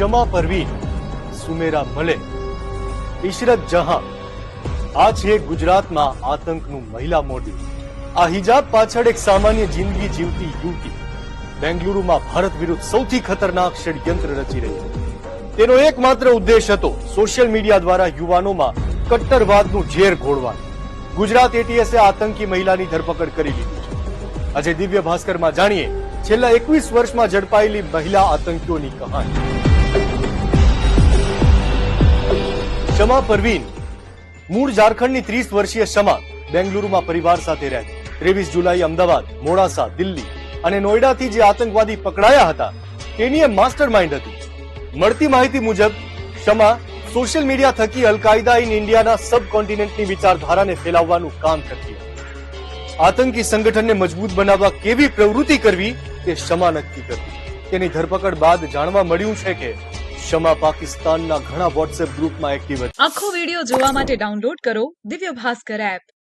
શમા પરવીન, સુમેરા મલેક, ઇશરત જહાં, આ છે ગુજરાતમાં આતંકનું મહિલા મોડેલ. આ હિજાબ પાછળ એક સામાન્ય જિંદગી જીવતી યુવતી બેંગલુરુમાં ભારત વિરુદ્ધ સૌથી ખતરનાક ષડયંત્ર રચી રહી છે. તેનો એકમાત્ર ઉદ્દેશ હતો સોશિયલ મીડિયા દ્વારા યુવાનોમાં કટ્ટરવાદનું ઝેર ઘોળવાનું. ગુજરાત એટીએસે આતંકી મહિલાની ધરપકડ કરી લીધી છે. આજે દિવ્ય ભાસ્કરમાં જાણીએ છેલ્લા 21 વર્ષમાં ઝડપાયેલી મહિલા આતંકીઓની કહાની. શમા પરવીન મૂળ ઝારખંડની 30 વર્ષીય શમા બેંગલુરુમાં પરિવાર સાથે રહેતી. 23 જુલાઈ અમદાવાદ, મોડાસા, દિલ્હી અને નોઈડાથી જે આતંકવાદી પકડાયા હતા તેની એ માસ્ટર માઇન્ડ હતી. મળતી માહિતી મુજબ શમા સોશિયલ મીડિયા થકી અલ-કાયદા ઇન ઇન્ડિયાના સબ કોન્ટિનેન્ટની વિચારધારાને ફેલાવવાનું કામ કરતી હતી. આતંકી સંગઠનને મજબૂત બનાવવા કેવી પ્રવૃત્તિ કરવી તે શમા નક્કી કરતી. તેની ધરપકડ બાદ જાણવા મળ્યું છે કે શમા પાકિસ્તાનના ઘણા વોટ્સએપ ગ્રુપમાં એક્ટિવ હતી. આખો વિડિયો જોવા માટે ડાઉનલોડ કરો દિવ્ય ભાસ્કર એપ.